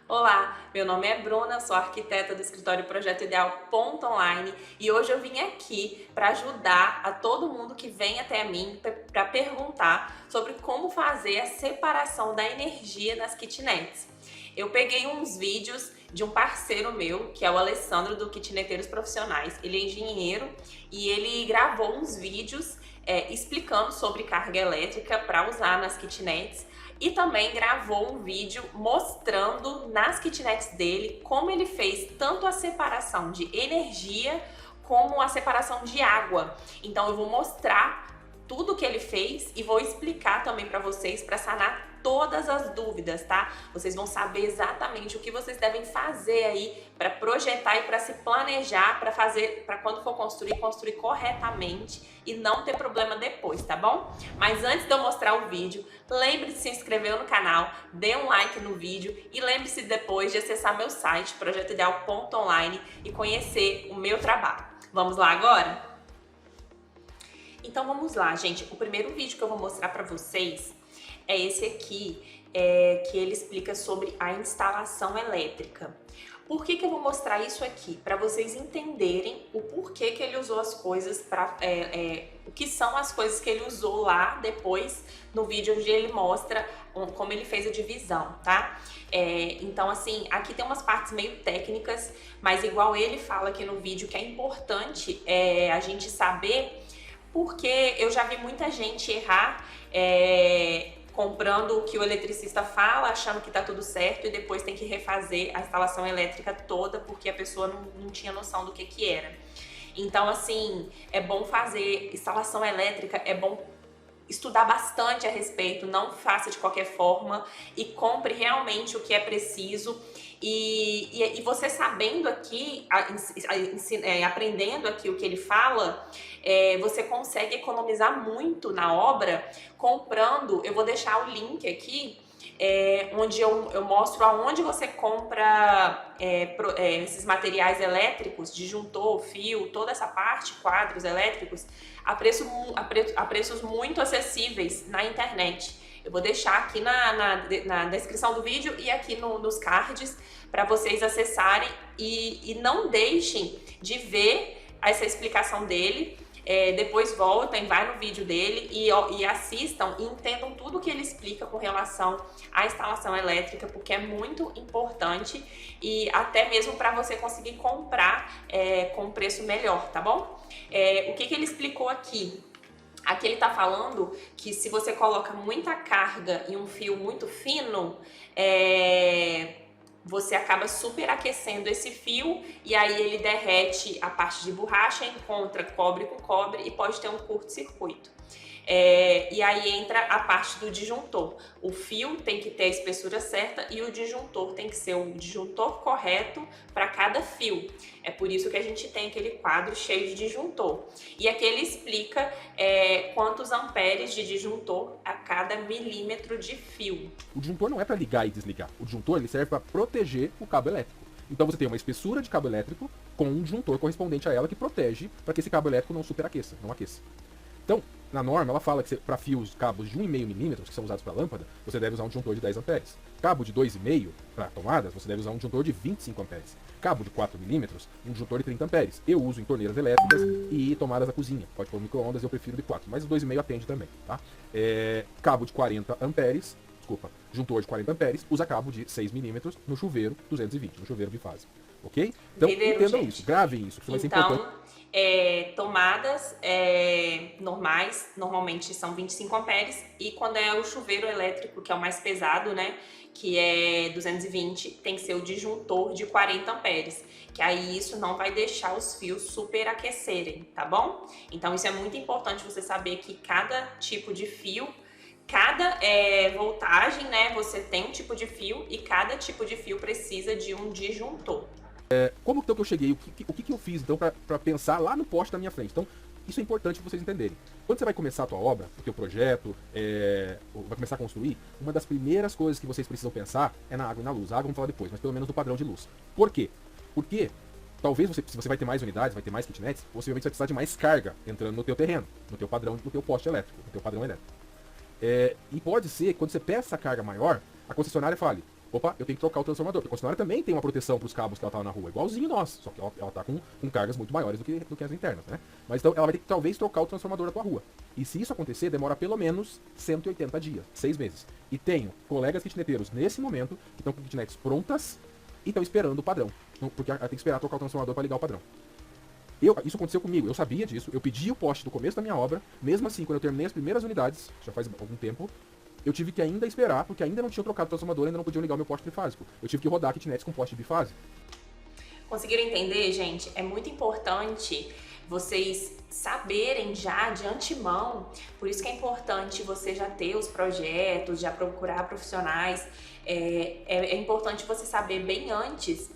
Olá, meu nome é Bruna, sou arquiteta do escritório Projeto Ideal Online e hoje eu vim aqui para ajudar a todo mundo que vem até mim para perguntar sobre como fazer a separação da energia nas kitnets. Eu peguei uns vídeos de um parceiro meu, que é o Alessandro do Kitneteiros Profissionais. Ele é engenheiro e ele gravou uns vídeos explicando sobre carga elétrica para usar nas kitnets. E também gravou um vídeo mostrando nas kitnets dele como ele fez tanto a separação de energia como a separação de água. Então eu vou mostrar tudo que ele fez e vou explicar também para vocês para sanar todas as dúvidas, tá? Vocês vão saber exatamente o que vocês devem fazer aí para projetar e para se planejar para fazer, para quando for construir corretamente e não ter problema depois, tá bom? Mas antes de eu mostrar o vídeo, lembre-se de se inscrever no canal, dê um like no vídeo e lembre-se depois de acessar meu site projetoideal.online e conhecer o meu trabalho. Vamos lá agora? Então vamos lá, gente. O primeiro vídeo que eu vou mostrar para vocês é esse aqui, que ele explica sobre a instalação elétrica. Por que eu vou mostrar isso aqui? Para vocês entenderem o porquê que ele usou as coisas, o que são as coisas que ele usou lá depois no vídeo onde ele mostra como ele fez a divisão, tá? Então assim, aqui tem umas partes meio técnicas, mas igual ele fala aqui no vídeo que é importante a gente saber, porque eu já vi muita gente errar comprando o que o eletricista fala, achando que tá tudo certo e depois tem que refazer a instalação elétrica toda porque a pessoa não tinha noção do que era. Então, assim, é bom fazer instalação elétrica, é bom estudar bastante a respeito, não faça de qualquer forma e compre realmente o que é preciso. E você sabendo aqui, aprendendo aqui o que ele fala, você consegue economizar muito na obra comprando. Eu vou deixar o link aqui, onde eu mostro aonde você compra esses materiais elétricos, disjuntor, fio, toda essa parte, quadros elétricos, a preços muito acessíveis na internet. Eu vou deixar aqui na descrição do vídeo e aqui nos cards para vocês acessarem e não deixem de ver essa explicação dele. Depois voltem, vai no vídeo dele e assistam e entendam tudo que ele explica com relação à instalação elétrica, porque é muito importante e até mesmo para você conseguir comprar com preço melhor, tá bom? O que ele explicou aqui? Aqui ele tá falando que se você coloca muita carga em um fio muito fino, você acaba superaquecendo esse fio e aí ele derrete a parte de borracha, encontra cobre com cobre e pode ter um curto-circuito. E aí entra a parte do disjuntor. O fio tem que ter a espessura certa e o disjuntor tem que ser o disjuntor correto para cada fio. É por isso que a gente tem aquele quadro cheio de disjuntor. E aqui ele explica quantos amperes de disjuntor a cada milímetro de fio. O disjuntor não é para ligar e desligar. O disjuntor ele serve para proteger o cabo elétrico. Então você tem uma espessura de cabo elétrico com um disjuntor correspondente a ela que protege para que esse cabo elétrico não superaqueça, não aqueça. Então, na norma, ela fala que para fios, cabos de 1,5 milímetros, que são usados para lâmpada, você deve usar um disjuntor de 10 amperes. Cabo de 2,5 para tomadas, você deve usar um disjuntor de 25 amperes. Cabo de 4 milímetros, um disjuntor de 30 amperes. Eu uso em torneiras elétricas e tomadas da cozinha. Pode pôr micro-ondas, eu prefiro de 4, mas o 2,5 atende também, tá? Cabo de 40 amperes, disjuntor de 40 amperes, usa cabo de 6 milímetros no chuveiro 220, no chuveiro bifásico. Ok? Então, entendam isso, gravem isso, que vai ser importante. Tomadas normais, normalmente são 25 amperes, e quando é o chuveiro elétrico, que é o mais pesado, né, que é 220, tem que ser o disjuntor de 40 amperes, que aí isso não vai deixar os fios superaquecerem, tá bom? Então isso é muito importante você saber que cada tipo de fio, cada voltagem, né, você tem um tipo de fio e cada tipo de fio precisa de um disjuntor. Como então que eu cheguei? O que eu fiz então para pensar lá no poste da minha frente? Então, isso é importante vocês entenderem. Quando você vai começar a tua obra, o teu projeto, vai começar a construir, uma das primeiras coisas que vocês precisam pensar é na água e na luz. A água vamos falar depois, mas pelo menos no padrão de luz. Por quê? Porque talvez se você vai ter mais unidades, vai ter mais kitnets, possivelmente você vai precisar de mais carga entrando no teu terreno, no teu padrão, no teu poste elétrico, no teu padrão elétrico. E pode ser que quando você peça essa carga maior, a concessionária fale: opa, eu tenho que trocar o transformador. Porque a concessionária também tem uma proteção para os cabos que ela tá na rua, igualzinho nós, só que ela tá com cargas muito maiores do que as internas, né? Mas então ela vai ter que talvez trocar o transformador da tua rua. E se isso acontecer, demora pelo menos 180 dias, 6 meses. E tenho colegas kitneteiros nesse momento que estão com kitnets prontas e estão esperando o padrão. Porque ela tem que esperar trocar o transformador para ligar o padrão. Isso aconteceu comigo, eu sabia disso, eu pedi o poste do começo da minha obra, mesmo assim, quando eu terminei as primeiras unidades, já faz algum tempo, eu tive que ainda esperar, porque ainda não tinha trocado o transformador, ainda não podiam ligar o meu poste trifásico. Eu tive que rodar kitnets com poste bifásico. Conseguiram entender, gente? É muito importante vocês saberem já de antemão, por isso que é importante você já ter os projetos, já procurar profissionais, é importante você saber bem antes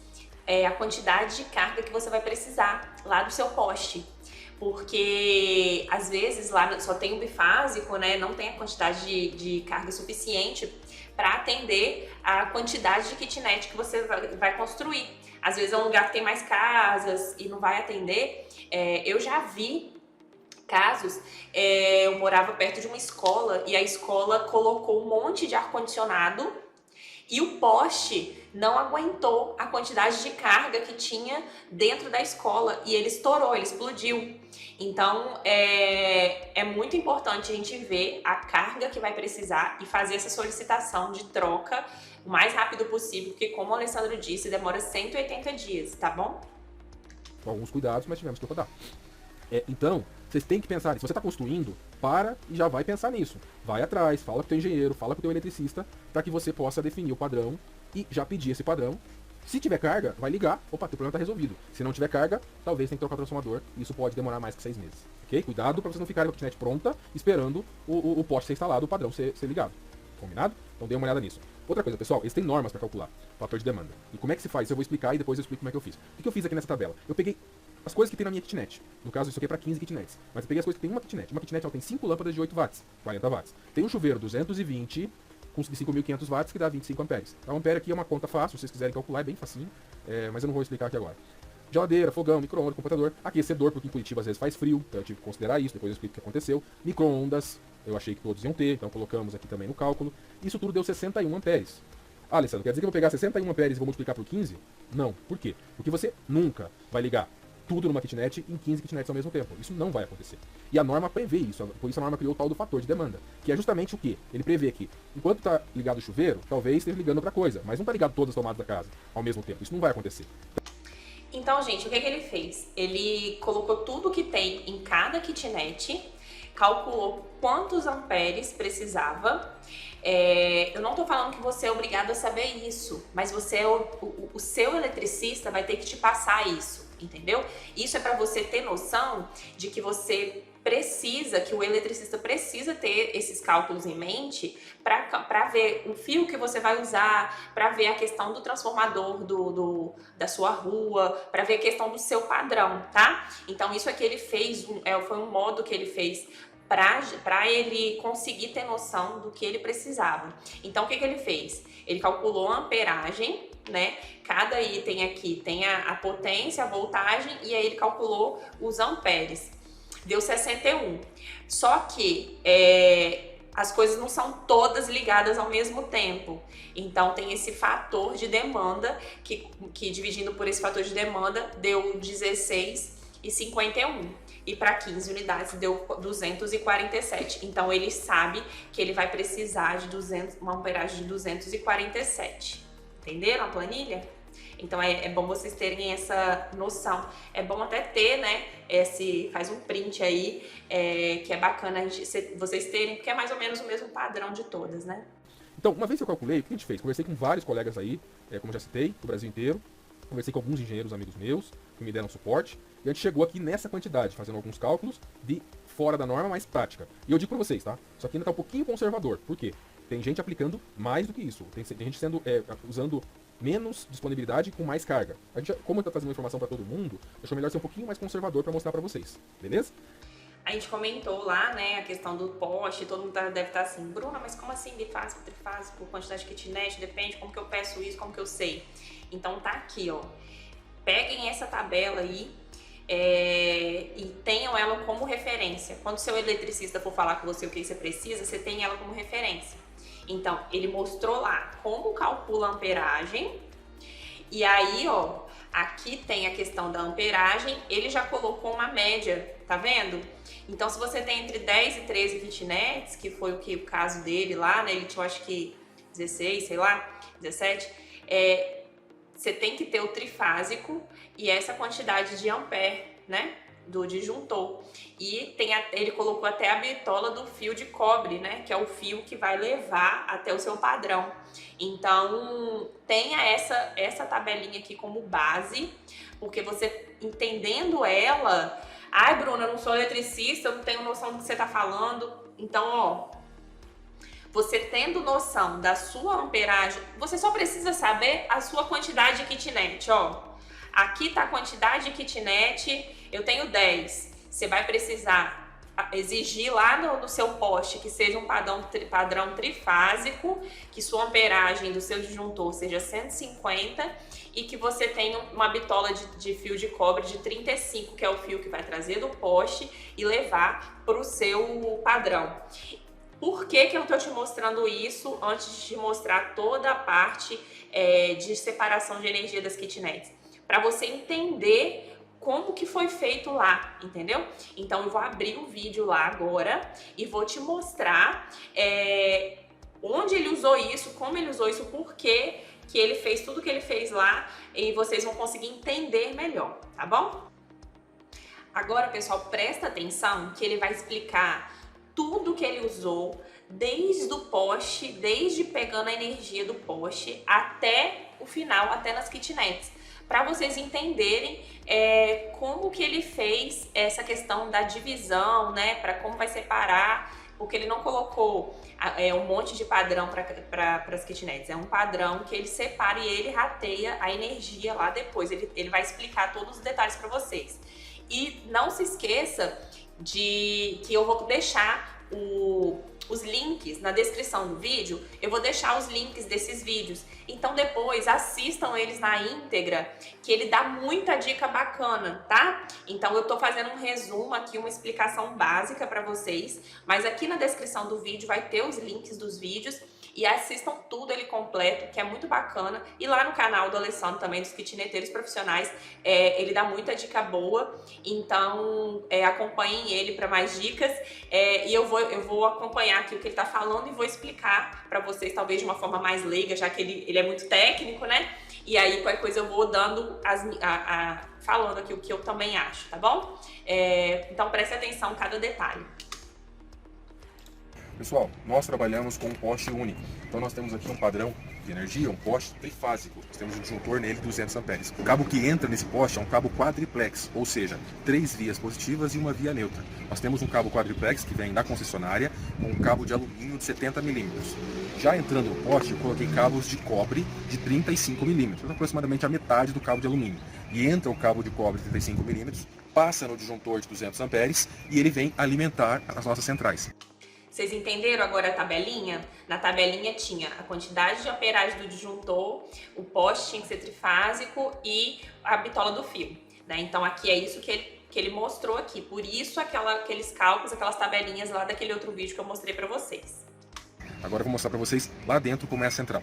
a quantidade de carga que você vai precisar lá do seu poste. Porque às vezes lá só tem o bifásico, né? Não tem a quantidade de carga suficiente para atender a quantidade de kitnet que você vai construir. Às vezes é um lugar que tem mais casas e não vai atender. Eu já vi casos, eu morava perto de uma escola e a escola colocou um monte de ar-condicionado e o poste não aguentou a quantidade de carga que tinha dentro da escola e ele estourou, ele explodiu. Então, é muito importante a gente ver a carga que vai precisar e fazer essa solicitação de troca o mais rápido possível, porque como o Alessandro disse, demora 180 dias, tá bom? Com alguns cuidados, mas tivemos que rodar. Então, vocês têm que pensar, se você está construindo, para e já vai pensar nisso. Vai atrás, fala com o teu engenheiro, fala com o teu eletricista, para que você possa definir o padrão e já pedir esse padrão. Se tiver carga, vai ligar, opa, teu problema está resolvido. Se não tiver carga, talvez tenha que trocar o transformador, e isso pode demorar mais que 6 meses. Ok? Cuidado para vocês não ficarem com a kitnet pronta, esperando o poste ser instalado, o padrão ser ligado. Combinado? Então dê uma olhada nisso. Outra coisa, pessoal, eles têm normas para calcular o fator de demanda. E como é que se faz? Isso eu vou explicar e depois eu explico como é que eu fiz. O que eu fiz aqui nessa tabela? Eu peguei as coisas que tem na minha kitnet. No caso, isso aqui é para 15 kitnets. Mas eu peguei as coisas que tem uma kitnet. Uma kitnet ela tem 5 lâmpadas de 8 watts, 40 watts. Tem um chuveiro 220 com 5.500 watts que dá 25 amperes. A ampere aqui é uma conta fácil, se vocês quiserem calcular, é bem facinho. Mas eu não vou explicar aqui agora. Geladeira, fogão, micro-ondas, computador, aquecedor, porque em Curitiba às vezes faz frio, então eu tive que considerar isso, depois eu explico o que aconteceu. Micro-ondas, eu achei que todos iam ter, então colocamos aqui também no cálculo. Isso tudo deu 61 amperes. Ah, Alessandro, quer dizer que eu vou pegar 61 amperes e vou multiplicar por 15? Não. Por quê? Porque você nunca vai ligar tudo numa kitnet em 15 kitnets ao mesmo tempo. Isso não vai acontecer. E a norma prevê isso, por isso a norma criou o tal do fator de demanda, que é justamente o quê? Ele prevê que, enquanto está ligado o chuveiro, talvez esteja ligando outra coisa, mas não está ligado todas as tomadas da casa ao mesmo tempo. Isso não vai acontecer. Então, gente, o que ele fez? Ele colocou tudo que tem em cada kitnet, calculou quantos amperes precisava. Eu não tô falando que você é obrigado a saber isso, mas você o seu eletricista vai ter que te passar isso, entendeu? Isso é para você ter noção de que você precisa, que o eletricista precisa ter esses cálculos em mente para ver o fio que você vai usar, para ver a questão do transformador da sua rua, para ver a questão do seu padrão, tá? Então isso aqui ele fez, foi um modo que ele fez para ele conseguir ter noção do que ele precisava. Então o que ele fez? Ele calculou a amperagem, né? Cada item aqui tem a potência, a voltagem, e aí ele calculou os amperes. Deu 61. Só que as coisas não são todas ligadas ao mesmo tempo. Então tem esse fator de demanda que dividindo por esse fator de demanda deu 16,51. E para 15 unidades deu 247. Então ele sabe que ele vai precisar de uma amperagem de 247. Entenderam a planilha? Então é bom vocês terem essa noção. É bom até ter, né? Faz um print aí, que é bacana vocês terem, porque é mais ou menos o mesmo padrão de todas, né? Então, uma vez que eu calculei, o que a gente fez? Conversei com vários colegas aí, como já citei, do Brasil inteiro. Conversei com alguns engenheiros amigos meus, que me deram suporte. E a gente chegou aqui nessa quantidade, fazendo alguns cálculos de fora da norma, mais prática. E eu digo pra vocês, tá? Isso aqui ainda tá um pouquinho conservador. Por quê? Tem gente aplicando mais do que isso. Tem gente usando menos disponibilidade com mais carga. A gente, como está trazendo informação para todo mundo, achou melhor ser um pouquinho mais conservador para mostrar para vocês, beleza? A gente comentou lá, né, a questão do poste, todo mundo deve estar assim, Bruna, mas como assim bifásico, trifásico, quantidade de kitnet, depende, como que eu peço isso, como que eu sei? Então tá aqui, ó, peguem essa tabela aí e tenham ela como referência. Quando o seu eletricista for falar com você o que você precisa, você tem ela como referência. Então, ele mostrou lá como calcula a amperagem. E aí, ó, aqui tem a questão da amperagem, ele já colocou uma média, tá vendo? Então, se você tem entre 10 e 13 kitnets, que foi o caso dele lá, né? Ele tinha, acho que 16, sei lá, 17, você tem que ter o trifásico e essa quantidade de ampere, né? Do disjuntor. E ele colocou até a bitola do fio de cobre, né? Que é o fio que vai levar até o seu padrão. Então, tenha essa tabelinha aqui como base, porque você entendendo ela... Ai, Bruna, eu não sou eletricista, eu não tenho noção do que você tá falando. Então, ó, você tendo noção da sua amperagem, você só precisa saber a sua quantidade de kitnet, ó. Aqui tá a quantidade de kitnet, eu tenho 10. Você vai precisar exigir lá no seu poste que seja um padrão trifásico, que sua amperagem do seu disjuntor seja 150 e que você tenha uma bitola de fio de cobre de 35, que é o fio que vai trazer do poste e levar para o seu padrão. Por que eu estou te mostrando isso antes de te mostrar toda a parte de separação de energia das kitnets? Para você entender como que foi feito lá, entendeu? Então eu vou abrir o vídeo lá agora e vou te mostrar onde ele usou isso, como ele usou isso, por que ele fez tudo que ele fez lá e vocês vão conseguir entender melhor, tá bom? Agora, pessoal, presta atenção que ele vai explicar tudo que ele usou, desde o poste, desde pegando a energia do poste até o final, até nas kitnets, para vocês entenderem como que ele fez essa questão da divisão, né, para como vai separar, porque ele não colocou um monte de padrão para as kitnets, é um padrão que ele separa e ele rateia a energia lá depois, ele vai explicar todos os detalhes para vocês. E não se esqueça que eu vou deixar os links na descrição do vídeo, eu vou deixar os links desses vídeos. Então depois assistam eles na íntegra, que ele dá muita dica bacana, tá? Então eu tô fazendo um resumo aqui, uma explicação básica para vocês, mas aqui na descrição do vídeo vai ter os links dos vídeos e assistam tudo ele completo, que é muito bacana. E lá no canal do Alessandro também, dos kitneteiros profissionais, ele dá muita dica boa. Então acompanhem ele para mais dicas. E eu vou acompanhar aqui o que ele tá falando e vou explicar para vocês, talvez de uma forma mais leiga, já que ele é muito técnico, né? E aí qualquer coisa eu vou dando, falando aqui o que eu também acho, tá bom? Então preste atenção em cada detalhe. Pessoal, nós trabalhamos com um poste único. Então nós temos aqui um padrão de energia, um poste trifásico. Nós temos um disjuntor nele de 200 amperes. O cabo que entra nesse poste é um cabo quadriplex, ou seja, 3 vias positivas e uma via neutra. Nós temos um cabo quadriplex que vem da concessionária com um cabo de alumínio de 70 milímetros. Já entrando no poste, eu coloquei cabos de cobre de 35 milímetros, aproximadamente a metade do cabo de alumínio. E entra o cabo de cobre de 35 milímetros, passa no disjuntor de 200 amperes e ele vem alimentar as nossas centrais. Vocês entenderam agora a tabelinha? Na tabelinha tinha a quantidade de amperagem do disjuntor, o poste tinha que ser trifásico e a bitola do fio, né? Então aqui é isso que ele mostrou aqui. Por isso aqueles cálculos, aquelas tabelinhas lá daquele outro vídeo que eu mostrei para vocês. Agora eu vou mostrar para vocês lá dentro como é a central.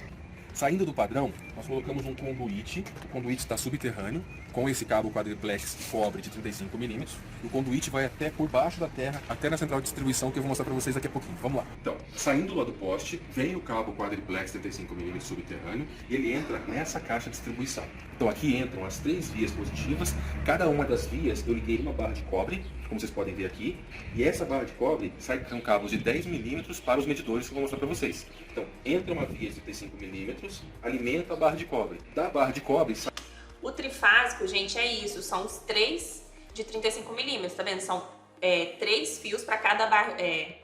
Saindo do padrão, nós colocamos um conduíte. O conduíte está subterrâneo, com esse cabo quadriplex de cobre de 35 milímetros. O conduíte vai até por baixo da terra, até na central de distribuição, que eu vou mostrar para vocês daqui a pouquinho. Vamos lá. Então, saindo lá do poste, vem o cabo quadriplex 35 milímetros subterrâneo e ele entra nessa caixa de distribuição. Então aqui entram as 3 vias positivas. Cada uma das vias eu liguei uma barra de cobre, como vocês podem ver aqui. E essa barra de cobre sai com cabos de 10 milímetros para os medidores que eu vou mostrar para vocês. Então, entra uma via de 35 milímetros, alimenta a barra de cobre. Da barra de cobre sai... O trifásico, gente, é isso. São os 3 de 35 milímetros, tá vendo? São 3 fios para cada barra,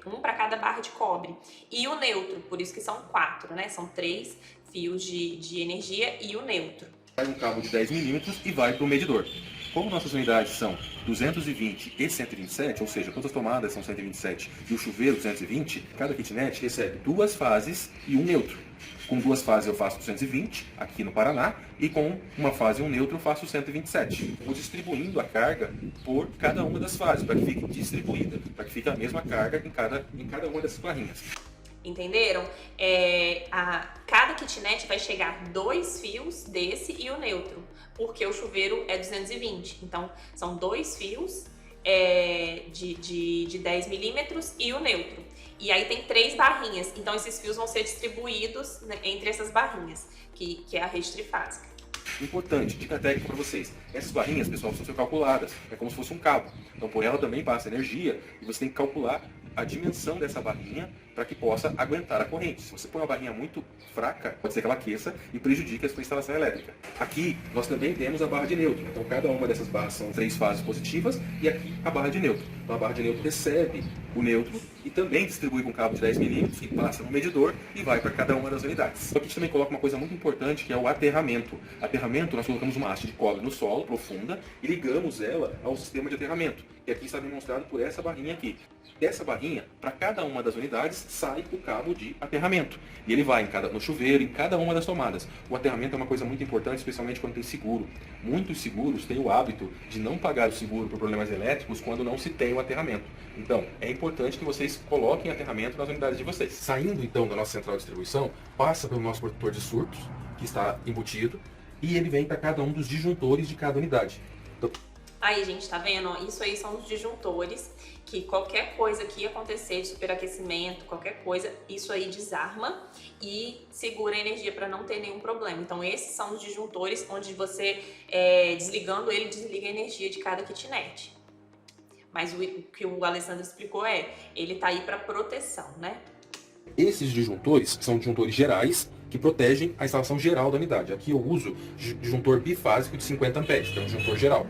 um para cada barra de cobre. E o neutro, por isso que são 4, né? São 3 fios de energia e o neutro. Sai um cabo de 10 milímetros e vai para o medidor. Como nossas unidades são 220 e 127, ou seja, todas as tomadas são 127 e o chuveiro 220, cada kitnet recebe 2 fases e um neutro. Com 2 fases eu faço 220 aqui no Paraná e com uma fase e um neutro eu faço 127. Vou distribuindo a carga por cada uma das fases, para que fique distribuída, para que fique a mesma carga em cada uma dessas barrinhas. Entenderam? Cada kitnet vai chegar 2 fios desse e o neutro, porque o chuveiro é 220. Então, são 2 fios de 10 milímetros e o neutro. E aí tem 3 barrinhas. Então, esses fios vão ser distribuídos, né, entre essas barrinhas, que é a rede trifásica. Importante, dica técnica para vocês. Essas barrinhas, pessoal, precisam ser calculadas. É como se fosse um cabo. Então, por ela também passa energia e você tem que calcular a dimensão dessa barrinha para que possa aguentar a corrente. Se você põe uma barrinha muito fraca, pode ser que ela aqueça e prejudique a sua instalação elétrica. Aqui, nós também temos a barra de neutro. Então, cada uma dessas barras são 3 fases positivas e aqui a barra de neutro. Então, a barra de neutro recebe o neutro e também distribui com cabo de 10 milímetros e passa no medidor e vai para cada uma das unidades. Aqui a gente também coloca uma coisa muito importante, que é o aterramento. Aterramento, nós colocamos uma haste de cobre no solo, profunda, e ligamos ela ao sistema de aterramento, que aqui está demonstrado por essa barrinha aqui. Dessa barrinha, para cada uma das unidades, sai o cabo de aterramento. E ele vai no chuveiro, em cada uma das tomadas. O aterramento é uma coisa muito importante, especialmente quando tem seguro. Muitos seguros têm o hábito de não pagar o seguro por problemas elétricos quando não se tem o aterramento. Então, é importante que vocês coloquem aterramento nas unidades de vocês. Saindo, então, da nossa central de distribuição, passa pelo nosso protetor de surtos, que está embutido, e ele vem para cada um dos disjuntores de cada unidade. Então, aí, gente, tá vendo? Isso aí são os disjuntores, que qualquer coisa que acontecer de superaquecimento, qualquer coisa, isso aí desarma e segura a energia para não ter nenhum problema. Então, esses são os disjuntores onde você, desligando ele, desliga a energia de cada kitnet. Mas o que o Alessandro explicou ele tá aí para proteção, né? Esses disjuntores são disjuntores gerais que protegem a instalação geral da unidade. Aqui eu uso disjuntor bifásico de 50 amperes, que é um disjuntor geral.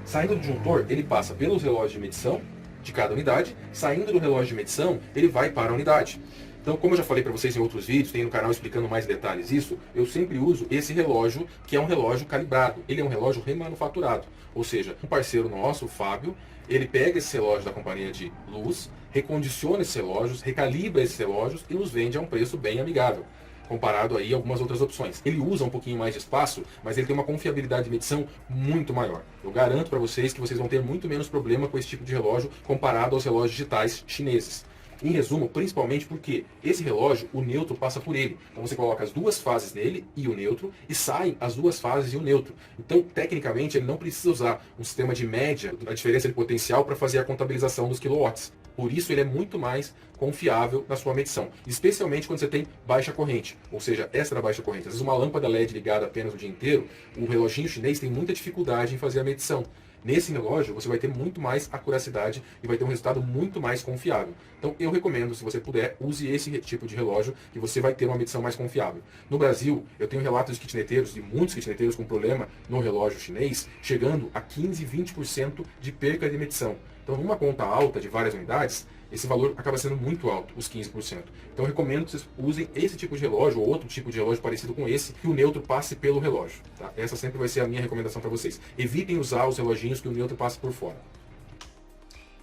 Saindo do disjuntor, ele passa pelos relógios de medição de cada unidade. Saindo do relógio de medição, ele vai para a unidade. Então, como eu já falei para vocês em outros vídeos, tem no canal explicando mais detalhes isso, eu sempre uso esse relógio, que é um relógio calibrado. Ele é um relógio remanufaturado. Ou seja, um parceiro nosso, o Fábio, ele pega esse relógio da companhia de luz, recondiciona esses relógios, recalibra esses relógios e nos vende a um preço bem amigável, comparado aí a algumas outras opções. Ele usa um pouquinho mais de espaço, mas ele tem uma confiabilidade de medição muito maior. Eu garanto para vocês que vocês vão ter muito menos problema com esse tipo de relógio comparado aos relógios digitais chineses. Em resumo, principalmente porque esse relógio, o neutro passa por ele. Então você coloca as 2 fases nele e o neutro, e saem as 2 fases e o neutro. Então, tecnicamente, ele não precisa usar um sistema de média, a diferença de potencial, para fazer a contabilização dos quilowatts. Por isso, ele é muito mais confiável na sua medição, especialmente quando você tem baixa corrente, ou seja, extra baixa corrente. Às vezes uma lâmpada LED ligada apenas o dia inteiro, o reloginho chinês tem muita dificuldade em fazer a medição. Nesse relógio, você vai ter muito mais acuracidade e vai ter um resultado muito mais confiável. Então, eu recomendo, se você puder, use esse tipo de relógio, que você vai ter uma medição mais confiável. No Brasil, eu tenho relatos de kitneteiros, de muitos kitneteiros com problema no relógio chinês, chegando a 15, 20% de perca de medição. Então, numa conta alta de várias unidades, esse valor acaba sendo muito alto, os 15%. Então eu recomendo que vocês usem esse tipo de relógio ou outro tipo de relógio parecido com esse, que o neutro passe pelo relógio. Tá? Essa sempre vai ser a minha recomendação para vocês. Evitem usar os reloginhos que o neutro passe por fora.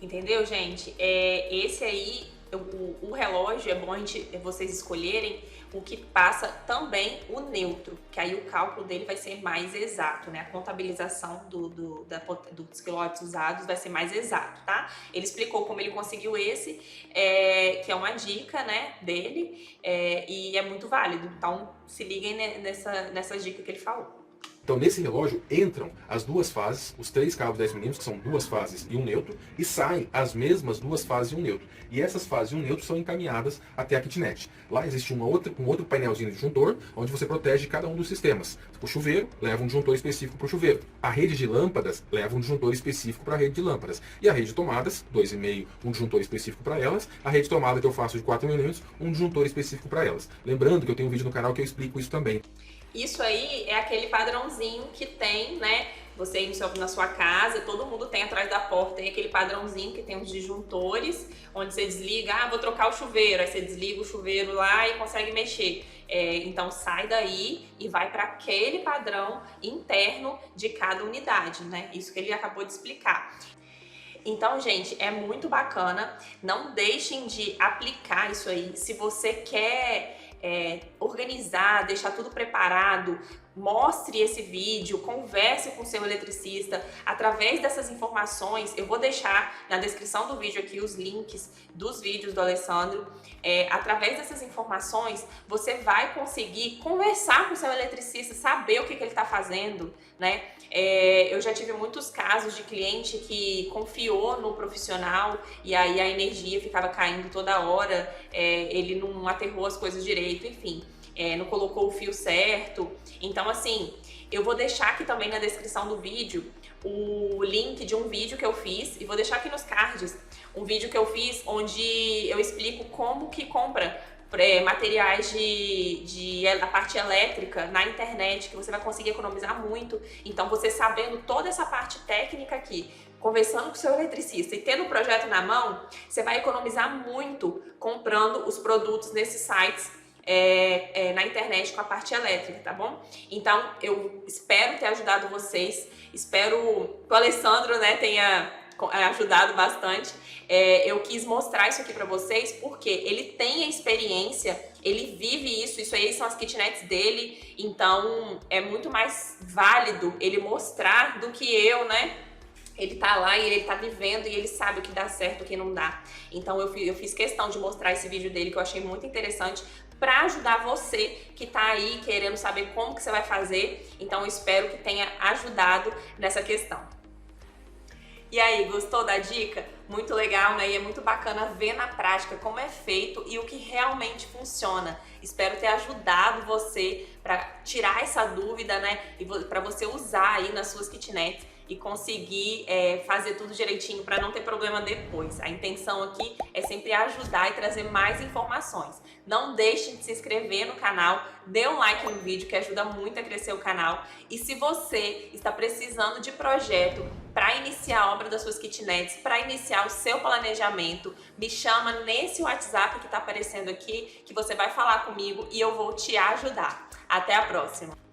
Entendeu, gente? Esse aí, o relógio, é bom vocês escolherem o que passa também o neutro, que aí o cálculo dele vai ser mais exato, né? A contabilização dos quilowatts usados vai ser mais exato, tá? Ele explicou como ele conseguiu esse, que é uma dica, né, dele, e é muito válido. Então, se liguem nessa dica que ele falou. Então, nesse relógio entram as 2 fases, os 3 cabos 10 milímetros, que são 2 fases e um neutro, e saem as mesmas 2 fases e um neutro. E essas fases e um neutro são encaminhadas até a kitnet. Lá existe um outro painelzinho de disjuntor, onde você protege cada um dos sistemas. O chuveiro leva um disjuntor específico para o chuveiro. A rede de lâmpadas leva um disjuntor específico para a rede de lâmpadas. E a rede de tomadas, 2,5, um disjuntor específico para elas. A rede de tomada que eu faço de 4 milímetros, um disjuntor específico para elas. Lembrando que eu tenho um vídeo no canal que eu explico isso também. Isso aí é aquele padrãozinho que tem, né? Você aí na sua casa, todo mundo tem atrás da porta, tem aquele padrãozinho que tem os disjuntores, onde você desliga, vou trocar o chuveiro, aí você desliga o chuveiro lá e consegue mexer. Então sai daí e vai para aquele padrão interno de cada unidade, né? Isso que ele acabou de explicar. Então, gente, é muito bacana, não deixem de aplicar isso aí. Se você quer organizar, deixar tudo preparado, mostre esse vídeo, converse com o seu eletricista. Através dessas informações, eu vou deixar na descrição do vídeo aqui os links dos vídeos do Alessandro. Através dessas informações, você vai conseguir conversar com o seu eletricista, saber o que ele está fazendo, né? Eu já tive muitos casos de cliente que confiou no profissional e aí a energia ficava caindo toda hora, ele não aterrou as coisas direito, enfim. Não colocou o fio certo. Então, assim, eu vou deixar aqui também na descrição do vídeo o link de um vídeo que eu fiz e vou deixar aqui nos cards um vídeo que eu fiz onde eu explico como que compra materiais da parte elétrica na internet, que você vai conseguir economizar muito. Então, você sabendo toda essa parte técnica aqui, conversando com o seu eletricista e tendo o projeto na mão, você vai economizar muito comprando os produtos nesses sites na internet com a parte elétrica, tá bom? Então, eu espero ter ajudado vocês, espero que o Alessandro, né, tenha ajudado bastante. Eu quis mostrar isso aqui pra vocês porque ele tem a experiência, ele vive isso aí são as kitnets dele, então é muito mais válido ele mostrar do que eu, né? Ele tá lá e ele tá vivendo e ele sabe o que dá certo e o que não dá. Então eu fiz questão de mostrar esse vídeo dele que eu achei muito interessante para ajudar você que tá aí querendo saber como que você vai fazer. Então eu espero que tenha ajudado nessa questão. E aí, gostou da dica? Muito legal, né? E é muito bacana ver na prática como é feito e o que realmente funciona. Espero ter ajudado você para tirar essa dúvida, né? E para você usar aí nas suas kitnets e conseguir fazer tudo direitinho para não ter problema depois. A intenção aqui é sempre ajudar e trazer mais informações. Não deixe de se inscrever no canal, dê um like no vídeo que ajuda muito a crescer o canal. E se você está precisando de projeto para iniciar a obra das suas kitnets, para iniciar o seu planejamento, me chama nesse WhatsApp que está aparecendo aqui, que você vai falar comigo e eu vou te ajudar. Até a próxima!